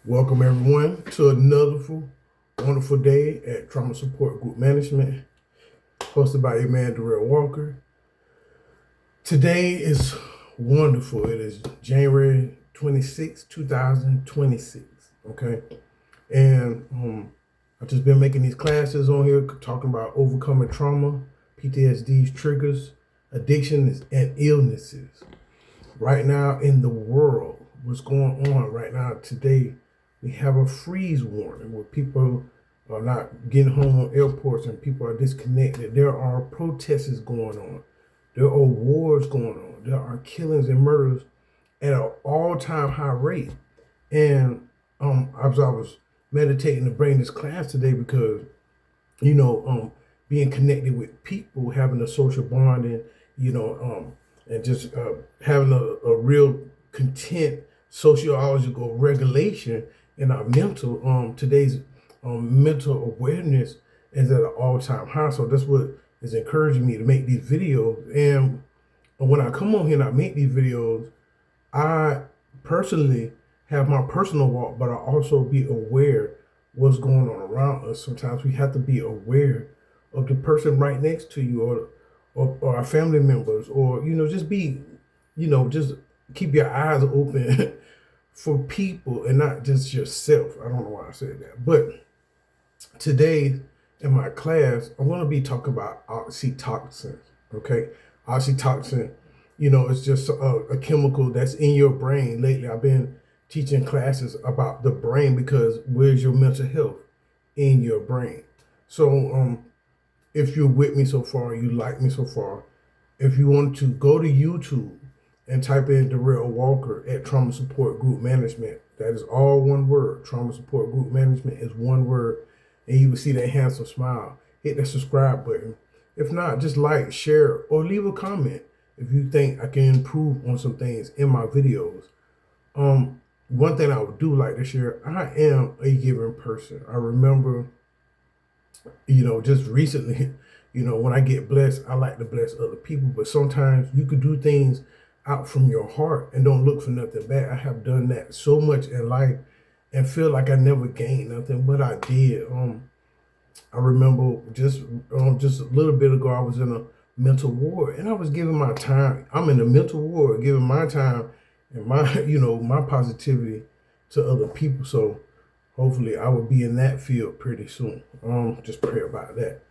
Welcome everyone to another wonderful day at Trauma Support Group Management, hosted by your man Darrell Walker. Today is wonderful. It is January 26, 2026. Okay, and I've just been making these classes on here talking about overcoming trauma, PTSD's triggers, addictions, and illnesses. Right now in the world, what's going on right now today? We have a freeze warning where people are not getting home on airports and people are disconnected. There are protests going on. There are wars going on. There are killings and murders at an all-time high rate. And as I was meditating to bring this class today because, being connected with people, having a social bonding, and just having a real content sociological regulation in our mental, today's mental awareness is at an all-time high. So that's what is encouraging me to make these videos. And when I come on here and I make these videos, I personally have my personal walk, but I also be aware what's going on around us. Sometimes we have to be aware of the person right next to you or our family members, or, just be, just keep your eyes open for people and not just yourself. I don't know why I said that. But today in my class, I'm going to be talking about oxytocin. Okay. Oxytocin, it's just a chemical that's in your brain. Lately, I've been teaching classes about the brain because where's your mental health? In your brain. So if you're with me so far, you like me so far, if you want to go to YouTube and type in Darrell Walker at Trauma Support Group Management. That is all one word. Trauma Support Group Management is one word. And you will see that handsome smile. Hit that subscribe button. If not, just like, share, or leave a comment if you think I can improve on some things in my videos. One thing I would do like to share, I am a giving person. I remember, just recently, when I get blessed, I like to bless other people. But sometimes you could do things out from your heart and don't look for nothing back. I have done that so much in life and feel like I never gained nothing, but I did. I remember just a little bit ago, I was in a mental ward and I was giving my time. I'm in a mental ward, giving my time and my, my positivity to other people. So hopefully I will be in that field pretty soon. Just pray about that.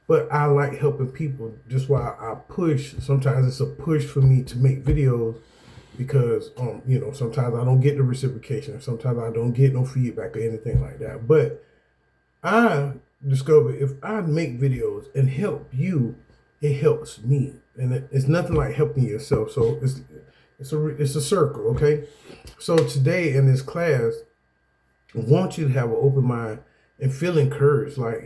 But I like helping people. Just why I push. Sometimes it's a push for me to make videos because, sometimes I don't get the reciprocation. Sometimes I don't get no feedback or anything like that. But I discovered if I make videos and help you, it helps me. And it's nothing like helping yourself. So it's a circle, okay? So today in this class, I want you to have an open mind and feel encouraged. Like,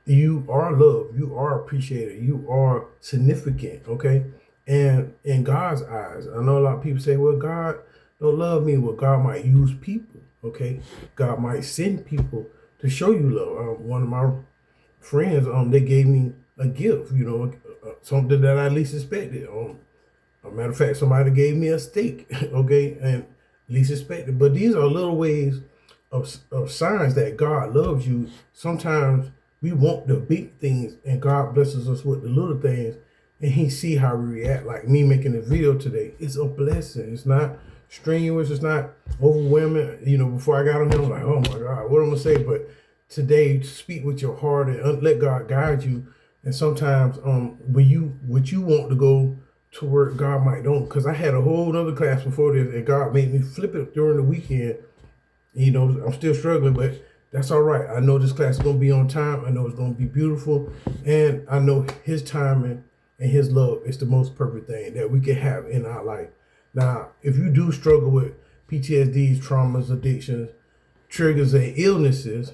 you are loved, you are appreciated, you are significant, okay? And in God's eyes, I know a lot of people say, well, God don't love me. Well, God might use people, okay? God might send people to show you love. One of my friends, they gave me a gift, something that I least expected. A matter of fact, somebody gave me a steak, okay? And least expected. But these are little ways of signs that God loves you. Sometimes we want the big things and God blesses us with the little things and he see how we react. Like me making a video today, it's a blessing. It's not strenuous. It's not overwhelming. Before I got on here, I'm like, oh my God, what am I gonna say? But today, speak with your heart and let God guide you. And sometimes when what you want to go to work, God might don't. Because I had a whole other class before this and God made me flip it during the weekend. I'm still struggling, but that's all right. I know this class is going to be on time. I know it's going to be beautiful. And I know his timing and his love is the most perfect thing that we can have in our life. Now, if you do struggle with PTSDs, traumas, addictions, triggers, and illnesses,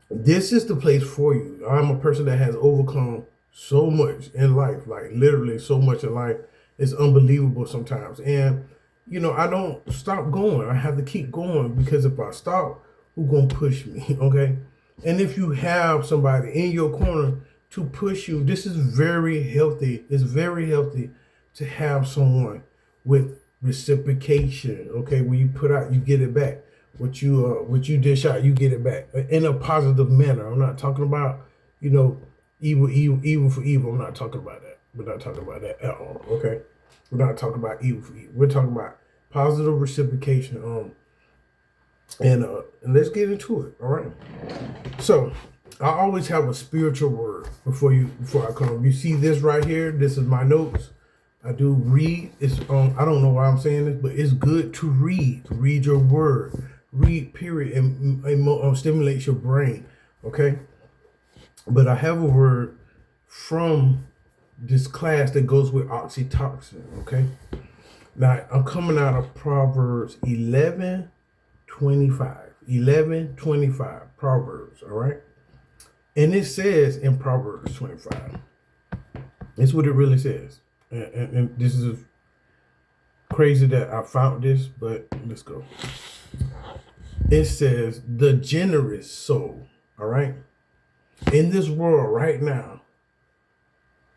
this is the place for you. I'm a person that has overcome so much in life, like literally so much in life. It's unbelievable sometimes. And, I don't stop going. I have to keep going because if I stop, who's going to push me, okay? And if you have somebody in your corner to push you, this is very healthy. It's very healthy to have someone with reciprocation. Okay, when you put out, you get it back. What you dish out, you get it back in a positive manner. I'm not talking about, evil for evil. I'm not talking about that. We're not talking about that at all. Okay, we're not talking about evil for evil. We're talking about positive reciprocation. And let's get into it. All right. So I always have a spiritual word before I come. You see this right here. This is my notes. I do read. It's I don't know why I'm saying this, but it's good to read. Read your word. Read, period, and stimulates your brain. Okay. But I have a word from this class that goes with oxytocin. Okay. Now I'm coming out of Proverbs 11:25. 11:25. Proverbs. All right. And it says in Proverbs 25. It's what it really says. And this is crazy that I found this, but let's go. It says, the generous soul, all right? In this world right now,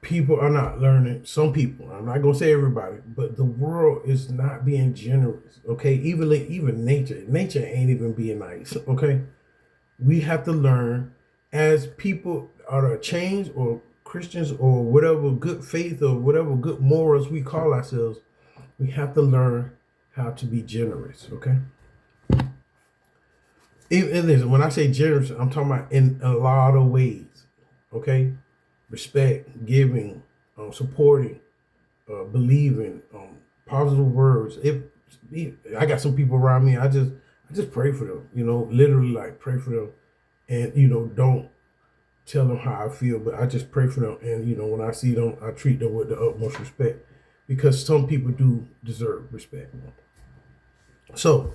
people are not learning. Some people, I'm not going to say everybody, but the world is not being generous, okay? Even nature. Nature ain't even being nice, okay? We have to learn as people are changed or Christians or whatever good faith or whatever good morals we call ourselves, we have to learn how to be generous, okay? And listen, when I say generous, I'm talking about in a lot of ways, okay? Respect, giving, supporting, believing, positive words. I got some people around me, I just pray for them, literally like pray for them, and don't tell them how I feel, but I just pray for them. And when I see them, I treat them with the utmost respect, because some people do deserve respect. So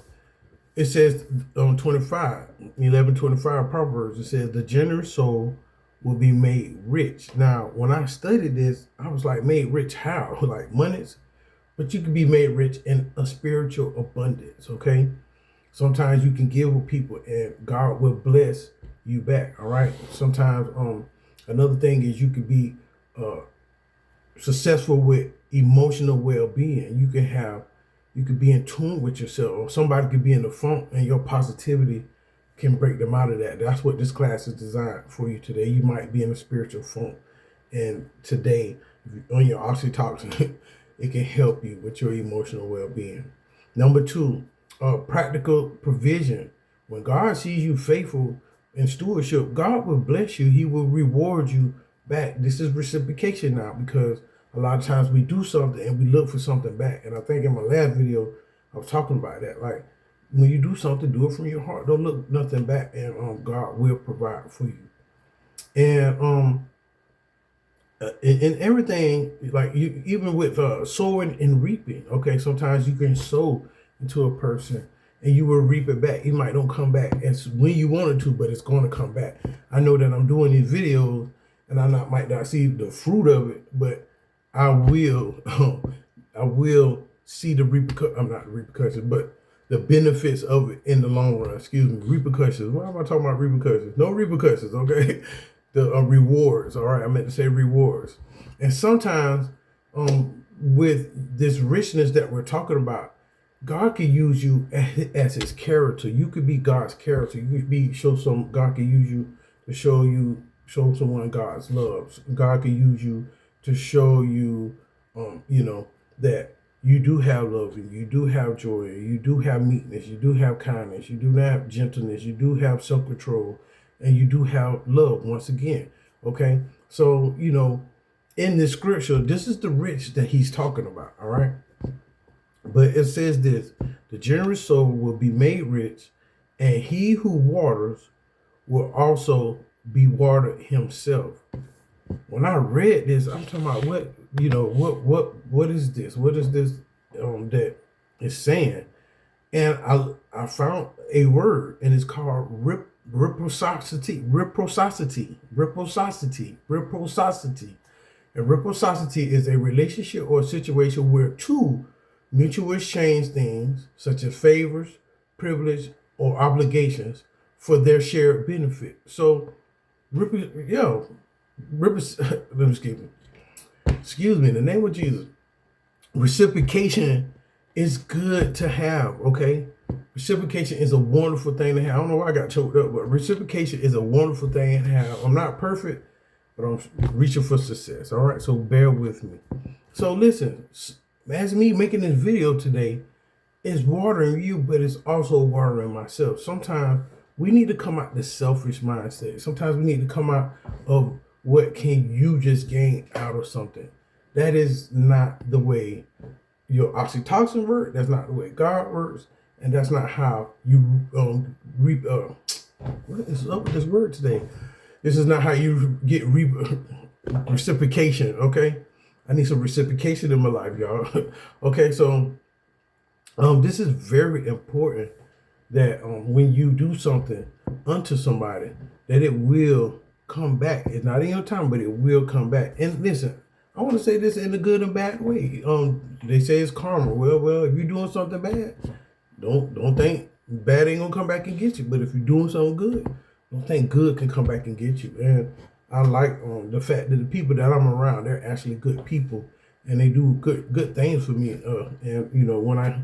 it says on 11:25 Proverbs, it says the generous soul will be made rich. Now, when I studied this, I was like, made rich how? Like monies? But you can be made rich in a spiritual abundance, okay? Sometimes you can give with people and God will bless you back, all right? Sometimes another thing is you could be successful with emotional well-being. You could be in tune with yourself, or somebody could be in the funk and your positivity can break them out of that. That's what this class is designed for you today. You might be in a spiritual funk, and today, if you're on your oxytocin, it can help you with your emotional well-being. Number 2, practical provision. When God sees you faithful in stewardship, God will bless you. He will reward you back. This is reciprocation now, because a lot of times we do something and we look for something back. And I think in my last video, I was talking about that. Like, when you do something, do it from your heart. Don't look nothing back, and God will provide for you. And in everything, like you, even with sowing and reaping. Okay, sometimes you can sow into a person and you will reap it back. It might don't come back as when you wanted to, but it's going to come back. I know that I'm doing these videos and might not see the fruit of it, but I will see the repercussions, but the benefits of it in the long run. Excuse me, repercussions. Why am I talking about repercussions? No repercussions, okay? The rewards, all right? I meant to say rewards. And sometimes with this richness that we're talking about, God can use you as his character. You could be God's character. You could God can use you to show someone God's love. God can use you to show you, that you do have love, and you do have joy, you do have meekness, you do have kindness, you do have gentleness, you do have self-control, and you do have love once again. Okay. So, in the scripture, this is the rich that he's talking about. All right. But it says this, the generous soul will be made rich, and he who waters will also be watered himself. When I read this, I'm talking about what is this? What is this that is saying? And I found a word, and it's called reciprocity. And reciprocity is a relationship or a situation where two mutually exchange things such as favors, privilege, or obligations for their shared benefit. So, excuse me, in the name of Jesus, reciprocation It's good to have, okay? Reciprocation is a wonderful thing to have. I don't know why I got choked up, but reciprocation is a wonderful thing to have. I'm not perfect, but I'm reaching for success, all right? So bear with me. So listen, as me making this video today, it's watering you, but it's also watering myself. Sometimes we need to come out the selfish mindset. Sometimes we need to come out of what can you just gain out of something. That is not the way your oxytocin works. That's not the way God works. And that's not how you what is up with this word today? This is not how you get reciprocation, okay? I need some reciprocation in my life, y'all. Okay, so this is very important that when you do something unto somebody, that it will come back. It's not in your time, but it will come back. And listen, I want to say this in a good and bad way. They say it's karma. Well, if you're doing something bad, don't think bad ain't gonna come back and get you. But if you're doing something good, don't think good can come back and get you. And I like the fact that the people that I'm around, they're actually good people, and they do good things for me. And you know, when I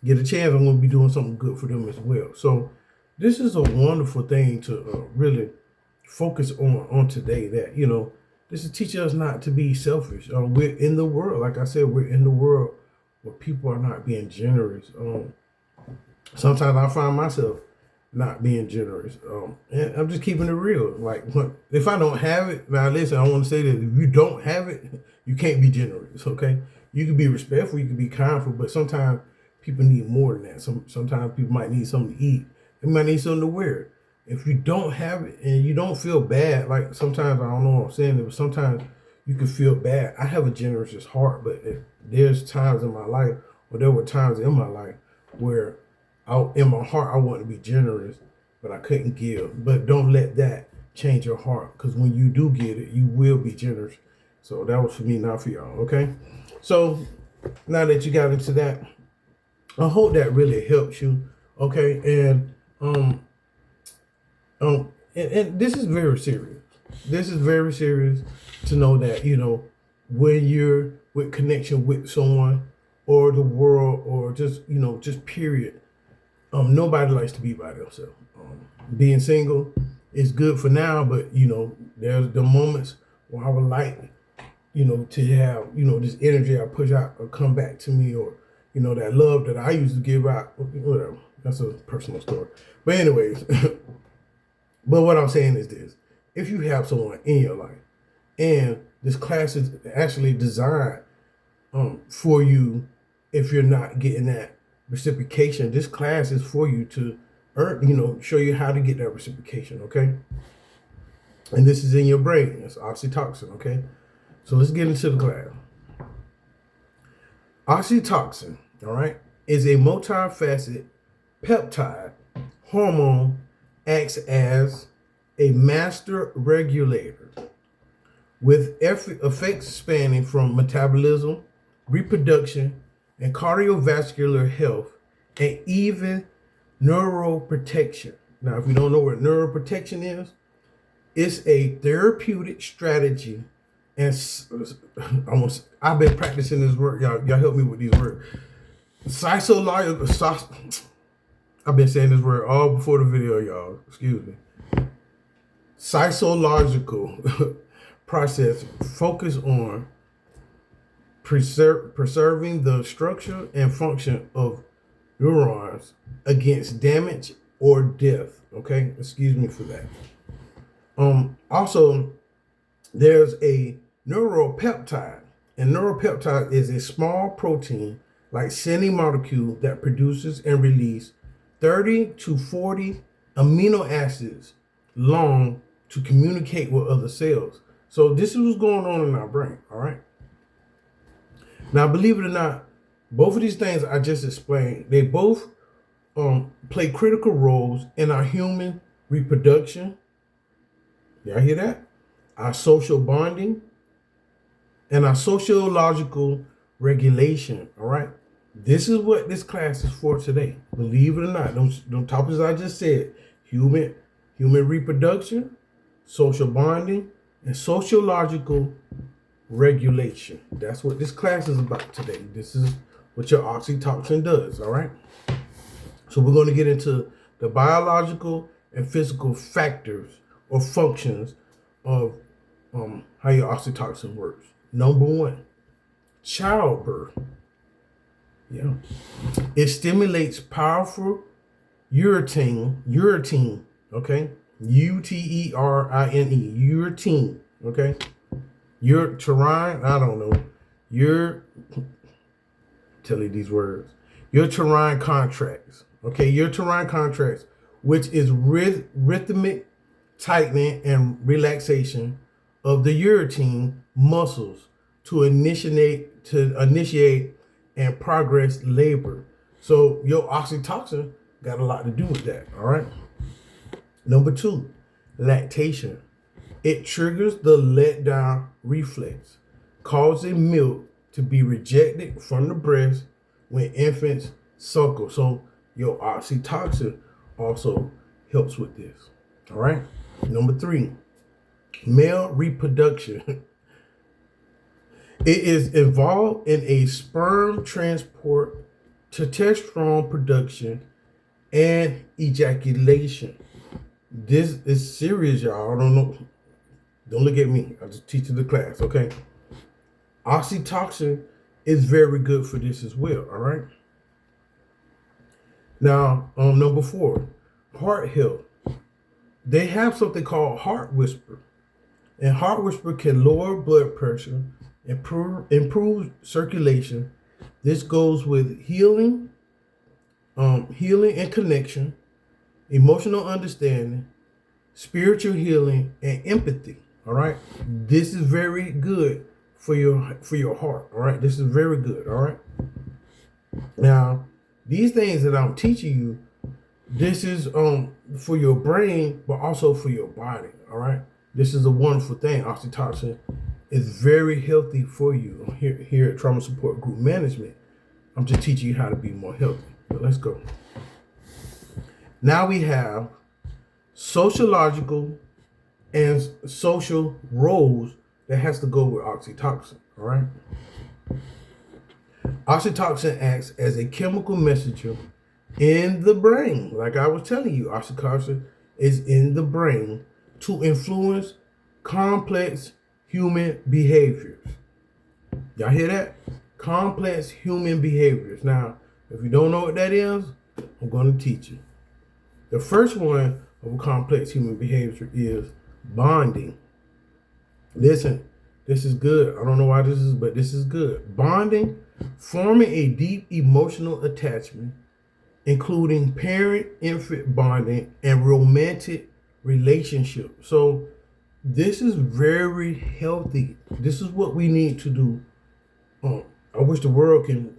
get a chance, I'm gonna be doing something good for them as well. So this is a wonderful thing to really focus on today. That, you know, this is teaching us not to be selfish. We're in the world, like I said, we're in the world where people are not being generous. Sometimes I find myself not being generous. And I'm just keeping it real. Like, if I don't have it, now listen, I want to say that if you don't have it, you can't be generous, okay? You can be respectful, you can be kindful, but sometimes people need more than that. Sometimes people might need something to eat. They might need something to wear. If you don't have it and you don't feel bad, like sometimes, I don't know what I'm saying, but sometimes you can feel bad. I have a generous heart, but there's times in my life, or there were times in my life where in my heart I want to be generous, but I couldn't give. But don't let that change your heart, because when you do get it, you will be generous. So that was for me, not for y'all, okay? So now that you got into that, I hope that really helps you, okay? And and this is very serious. This is very serious to know that, you know, when you're with connection with someone or the world, or just, you know, just period, nobody likes to be by themselves. Being single is good for now, but, you know, there's the moments where I would like, you know, to have, you know, this energy I push out or come back to me, or, you know, that love that I used to give out, whatever. That's a personal story. But anyways, but what I'm saying is this: if you have someone in your life, and this class is actually designed for you, if you're not getting that reciprocation, this class is for you to earn, you know, show you how to get that reciprocation, okay? And this is in your brain. It's oxytocin, okay? So let's get into the class. Oxytocin, all right, is a multifaceted peptide hormone, acts as a master regulator with effects spanning from metabolism, reproduction, and cardiovascular health, and even neuroprotection. Now, if you don't know what neuroprotection is, it's a therapeutic strategy. And I've been practicing this word. Y'all help me with these words. I've been saying this word all before the video, y'all. Excuse me. Physiological process focus on preserving the structure and function of neurons against damage or death. Okay, excuse me for that. Also, there's a neuropeptide, and neuropeptide is a small protein like sending molecule that produces and releases 30 to 40 amino acids long to communicate with other cells. So this is what's going on in our brain, all right? Now, believe it or not, both of these things I just explained, they both play critical roles in our human reproduction. Y'all hear that? Our social bonding and our sociological regulation, all right? This is what this class is for today. Believe it or not, those topics I just said, human reproduction, social bonding, and sociological regulation. That's what this class is about today. This is what your oxytocin does, all right? So we're going to get into the biological and physical factors or functions of how your oxytocin works. Number one, childbirth. Yeah. It stimulates powerful uterine, okay? uterine, uterine, okay? Uterine, I don't know. Tell you these words. Uterine contracts, okay? Uterine contracts, which is rhythmic tightening and relaxation of the uterine muscles to initiate and progress labor. So your oxytocin got a lot to do with that, all right? Number two, lactation. It triggers the letdown reflex, causing milk to be rejected from the breast when infants suckle. So your oxytocin also helps with this, all right? Number three, male reproduction. It is involved in a sperm transport, testosterone production, and ejaculation. This is serious, y'all. I don't know. Don't look at me. I just teach you the class, okay? Oxytocin is very good for this as well, all right? Now, number four, heart health. They have something called heart whisper. And heart whisper can lower blood pressure, improve circulation. This goes with healing and connection, emotional understanding, spiritual healing, and empathy. All right, this is very good for your heart. All right, this is very good. All right. Now, these things that I'm teaching you, this is for your brain, but also for your body. All right, this is a wonderful thing. Oxytocin is very healthy for you. Here at Trauma Support Group Management, I'm just teaching you how to be more healthy. But let's go. Now we have sociological and social roles that has to go with oxytocin. All right. Oxytocin acts as a chemical messenger in the brain. Like I was telling you, oxytocin is in the brain to influence complex human behaviors. Y'all hear that? Complex human behaviors. Now, if you don't know what that is, I'm going to teach you. The first one of a complex human behavior is bonding. Listen, this is good. I don't know why this is, but this is good. Bonding, forming a deep emotional attachment, including parent-infant bonding and romantic relationship. So this is very healthy. This is what we need to do. I wish the world can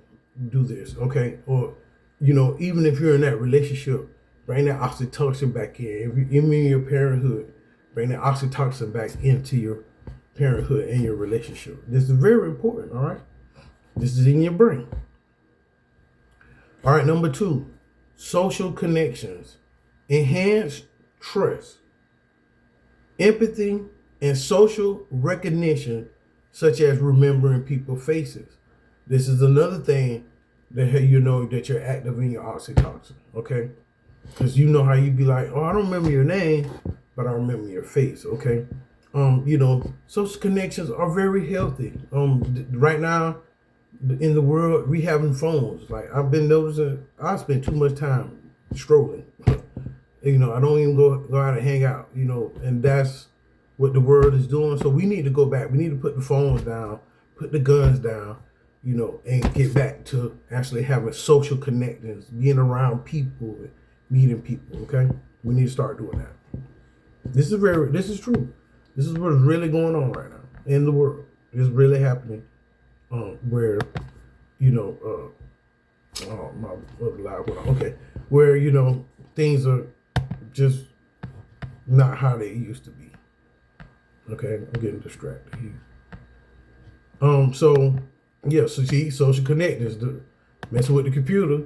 do this, okay? Or, even if you're in that relationship, bring that oxytocin back in. If you're in your parenthood, bring that oxytocin back into your parenthood and your relationship. This is very important, all right? This is in your brain. All right, number two, social connections. Enhance trust, empathy, and social recognition, such as remembering people's faces. This is another thing that that you're active in your oxytocin, okay? Because you know how you be like, oh, I don't remember your name, but I remember your face, okay? Social connections are very healthy. Right now in the world, we having phones. Like I've been noticing, I spend too much time strolling. I don't even go out and hang out. And that's what the world is doing. So we need to go back. We need to put the phones down, put the guns down, and get back to actually having social connections, being around people, meeting people. Okay, we need to start doing that. This is true. This is what's really going on right now in the world. It's really happening. Where, where things are just not how they used to be. Okay, I'm getting distracted here. So see, social connectors, messing with the computer,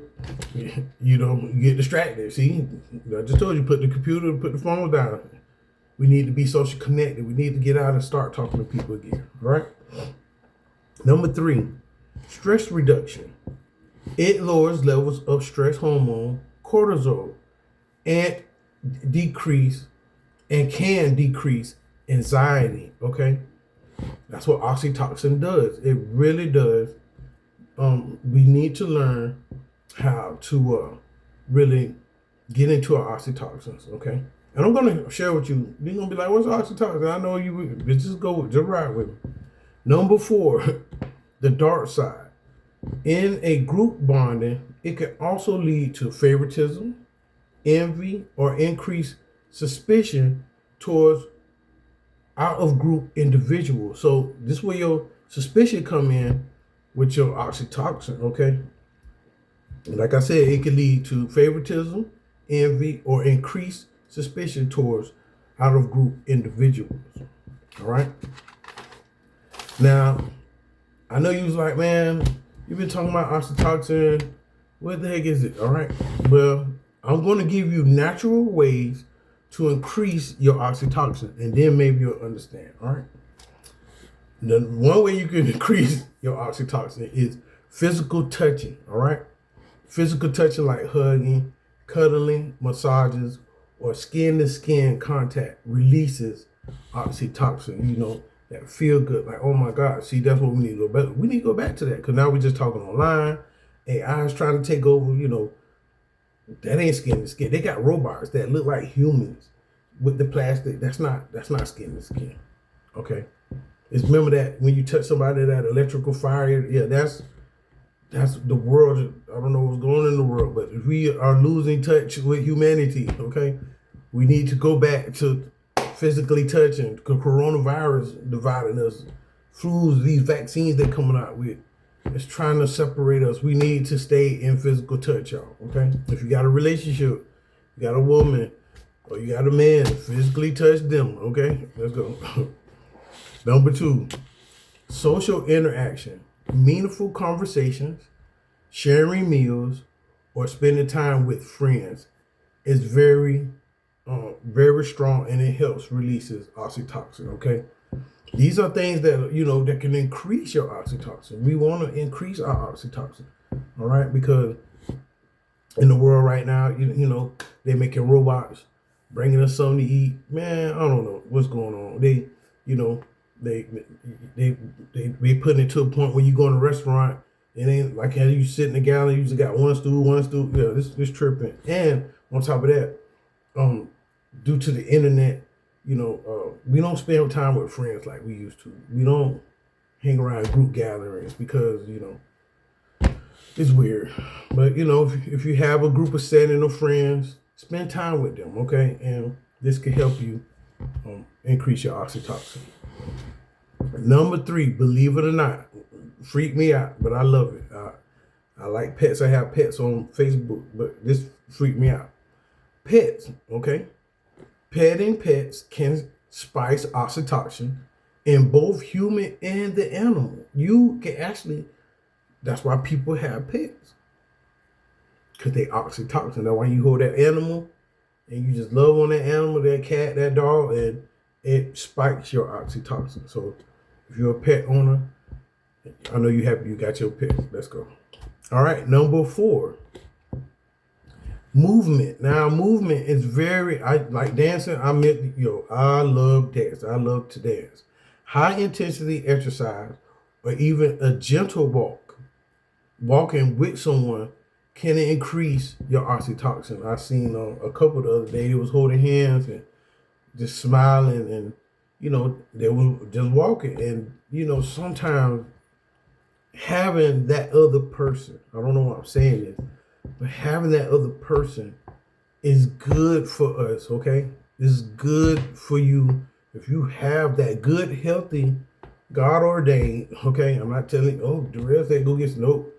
you get distracted. See, I just told you, put the phone down. We need to be social connected. We need to get out and start talking to people again, all right? Number three, stress reduction. It lowers levels of stress hormone, cortisol, and decrease and can decrease anxiety. Okay, that's what oxytocin does. It really does. We need to learn how to really get into our oxytocins. Okay, and I'm gonna share with you. You're gonna be like, "What's oxytocin?" I know you. Just ride with me. Number 4, the dark side. In a group bonding, it can also lead to favoritism, envy, or increased suspicion towards out of group individuals. So this is where your suspicion come in with your oxytocin, okay? Like I said, it can lead to favoritism, envy, or increased suspicion towards out of group individuals. All right. Now, I know you was like, man, you've been talking about oxytocin. What the heck is it? All right. Well, I'm going to give you natural ways to increase your oxytocin, and then maybe you'll understand. All right. The one way you can increase your oxytocin is physical touching. All right. Physical touching like hugging, cuddling, massages, or skin-to-skin contact releases oxytocin. You know, that feel good. Like, oh my God. See, that's what we need to go back. We need to go back to that because now we're just talking online. AI is trying to take over, you know. That ain't skin to skin. They got robots that look like humans with the plastic. That's not skin to skin. Okay. It's remember that when you touch somebody, that electrical fire, yeah, that's the world. I don't know what's going on in the world, but if we are losing touch with humanity, okay, we need to go back to physically touching. Coronavirus dividing us. Flus, these vaccines they're coming out with, it's trying to separate us. We need to stay in physical touch, y'all. Okay? If you got a relationship, you got a woman, or you got a man, physically touch them. Okay? Let's go. Number 2, social interaction. Meaningful conversations, sharing meals, or spending time with friends is very, very strong, and it helps releases oxytocin. Okay? These are things that, you know, that can increase your oxytocin. We want to increase our oxytocin, all right? Because in the world right now, you know, they're making robots, bringing us something to eat. Man, I don't know what's going on. They, you know, they putting it to a point where you go in a restaurant, it ain't like how you sit in the galley, you just got one stool. Yeah, this tripping. And on top of that, due to the internet, you know, we don't spend time with friends like we used to. We don't hang around group gatherings because, you know, it's weird. But, you know, if you have a group of setting of friends, spend time with them, okay? And this can help you increase your oxytocin. Number 3, believe it or not, freak me out, but I love it. I like pets. I have pets on Facebook, but this freaked me out. Pets, okay? Petting pets can spice oxytocin in both human and the animal. You can actually, that's why people have pets. Because they oxytocin. That's why you hold that animal and you just love on that animal, that cat, that dog, and it spikes your oxytocin. So if you're a pet owner, I know you got your pet. Let's go. All right, number 4. Movement. Now, movement is I like dancing. I love dance. I love to dance. High intensity exercise or even a gentle walking with someone can increase your oxytocin. I seen a couple the other day. They was holding hands and just smiling, and you know they was just walking. And you know sometimes having that other person, I don't know what I'm saying is, but having that other person is good for us, okay? It's good for you if you have that good, healthy, God ordained, okay? I'm not telling, Darrell said go get some, nope.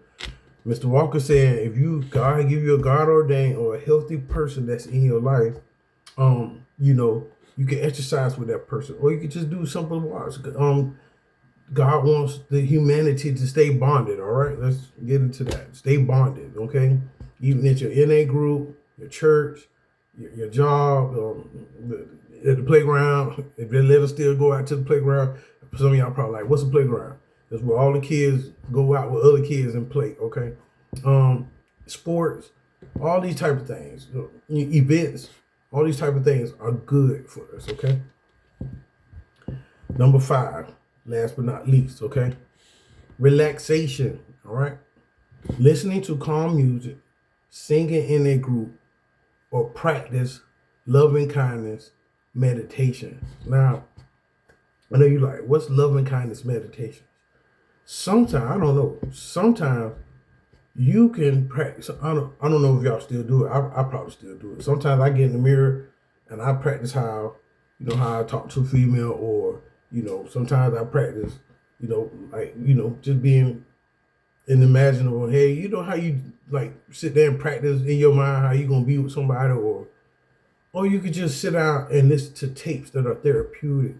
Mr. Walker said if God give you a God ordained or a healthy person that's in your life, you know, you can exercise with that person, or you can just do something watch. God wants the humanity to stay bonded, all right? Let's get into that. Stay bonded, okay? Even at your NA group, your church, your job, at the playground. If they let us still go out to the playground, some of y'all probably like, what's a playground? That's where all the kids go out with other kids and play, okay? sports, all these type of things, events, all these type of things are good for us, okay? Number 5, last but not least, okay? Relaxation, all right? Listening to calm music, singing in a group, or practice loving kindness meditation. Now, I know you're like, what's loving kindness meditation? Sometimes, I don't know, sometimes you can practice. I don't know if y'all still do it. I probably still do it. Sometimes I get in the mirror and I practice how I talk to a female, or sometimes I practice, like just being an imaginable. Hey, you know how you like sit there and practice in your mind how you gonna be with somebody, or you could just sit down and listen to tapes that are therapeutic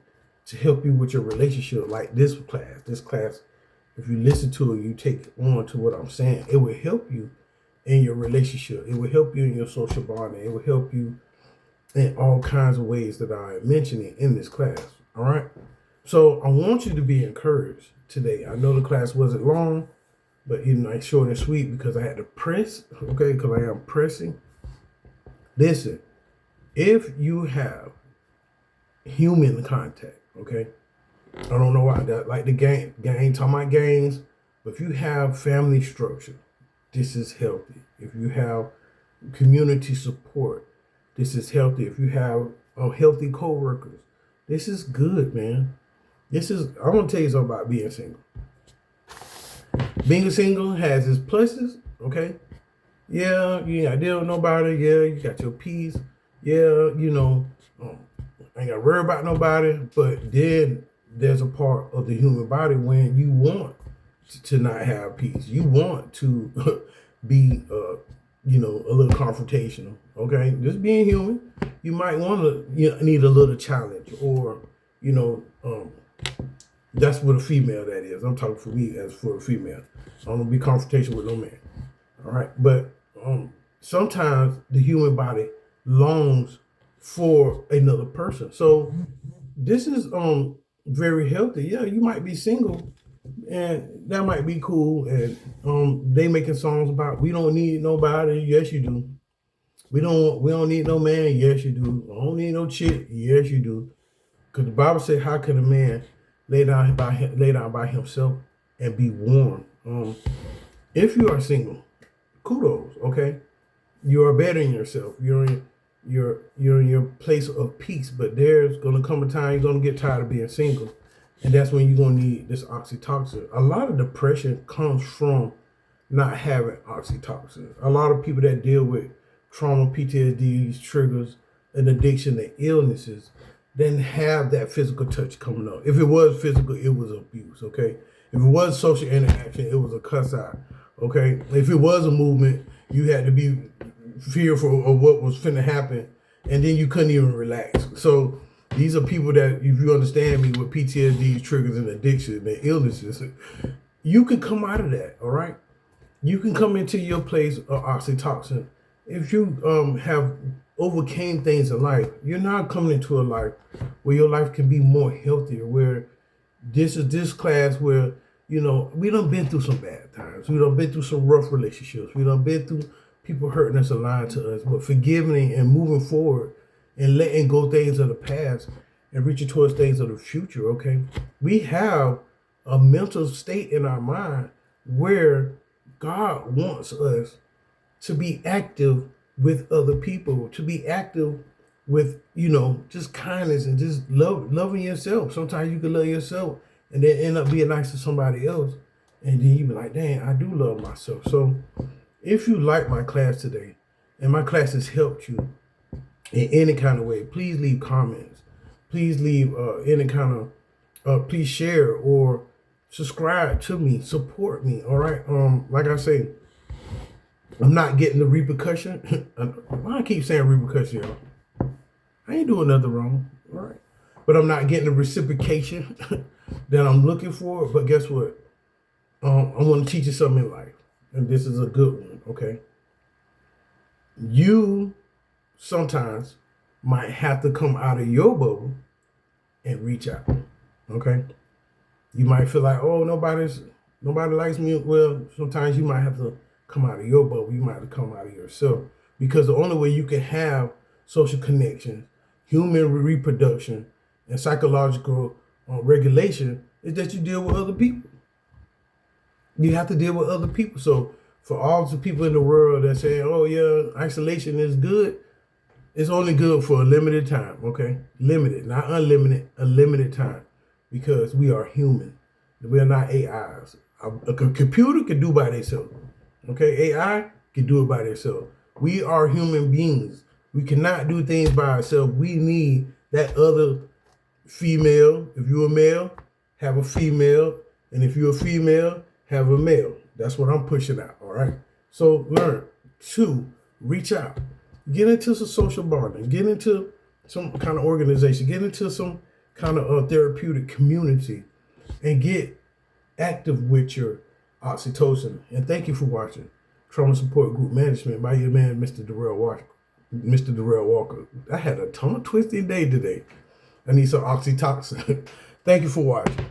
to help you with your relationship. Like this class. If you listen to it, you take on to what I'm saying, it will help you in your relationship. It will help you in your social bonding. It will help you in all kinds of ways that I'm mentioning in this class. All right. So I want you to be encouraged today. I know the class wasn't long, but it's short and sweet because I had to press, okay, because I am pressing. Listen, if you have human contact, okay, I don't know why that like the gang talking about gangs, but if you have family structure, this is healthy. If you have community support, this is healthy. If you have healthy co-workers, this is good, man. I want to tell you something about being single. Being single has its pluses, okay? Yeah, you ain't got to deal with nobody. Yeah, you got your peace. Yeah, ain't got to worry about nobody. But then there's a part of the human body when you want to not have peace. You want to be, a little confrontational. Okay, just being human, you might want to need a little challenge, or that's what a female that is. I'm talking for me as for a female. I don't want to be confrontational with no man. All right, but sometimes the human body longs for another person. So this is very healthy. Yeah, you might be single, and that might be cool. And they making songs about we don't need nobody. Yes, you do. We don't need no man. Yes, you do. I don't need no chick. Yes, you do. Because the Bible said, how can a man lay down by himself and be warm? If you are single, kudos. Okay, you are bettering yourself. You're in your place of peace. But there's gonna come a time you're gonna get tired of being single, and that's when you're gonna need this oxytocin. A lot of depression comes from not having oxytocin. A lot of people that deal with trauma, PTSD, triggers, and addiction and illnesses didn't have that physical touch coming up. If it was physical, it was abuse, okay? If it was social interaction, it was a cuss out, okay? If it was a movement, you had to be fearful of what was finna happen, and then you couldn't even relax. So these are people that, if you understand me, with PTSD, triggers, and addiction and illnesses, you can come out of that, all right? You can come into your place of oxytocin. If you have overcame things in life, you're now coming into a life where your life can be more healthier, where this class where, we done been through some bad times. We done been through some rough relationships. We done been through people hurting us and lying to us, but forgiving and moving forward and letting go things of the past and reaching towards things of the future, okay? We have a mental state in our mind where God wants us to be active with other people, to be active with, just kindness and just loving yourself. Sometimes you can love yourself and then end up being nice to somebody else. And then you be like, dang, I do love myself. So if you like my class today and my class has helped you in any kind of way, please leave comments. Please leave any kind of, please share or subscribe to me, support me. All right. Like I say, I'm not getting the repercussion. Why I keep saying repercussion, y'all? I ain't doing nothing wrong, all right? But I'm not getting the reciprocation that I'm looking for. But guess what? I want to teach you something in life, and this is a good one, okay? You sometimes might have to come out of your bubble and reach out, okay? You might feel like, oh, nobody likes me. Well, sometimes you might have to come out of your bubble. You might have to come out of yourself. Because the only way you can have social connections, human reproduction, and psychological regulation is that you deal with other people. You have to deal with other people. So for all the people in the world that say, oh yeah, isolation is good, it's only good for a limited time, okay? Limited, not unlimited, a limited time. Because we are human. We are not AIs. A computer can do by themselves. Okay, AI can do it by themselves. We are human beings. We cannot do things by ourselves. We need that other female. If you're a male, have a female. And if you're a female, have a male. That's what I'm pushing out, all right? So learn. 2, reach out. Get into some social bonding. Get into some kind of organization. Get into some kind of therapeutic community. And get active with your oxytocin. And thank you for watching Trauma Support Group Management by your man, Mr. Darrell Walker. I had a tongue twisting day today. I need some oxytocin. Thank you for watching.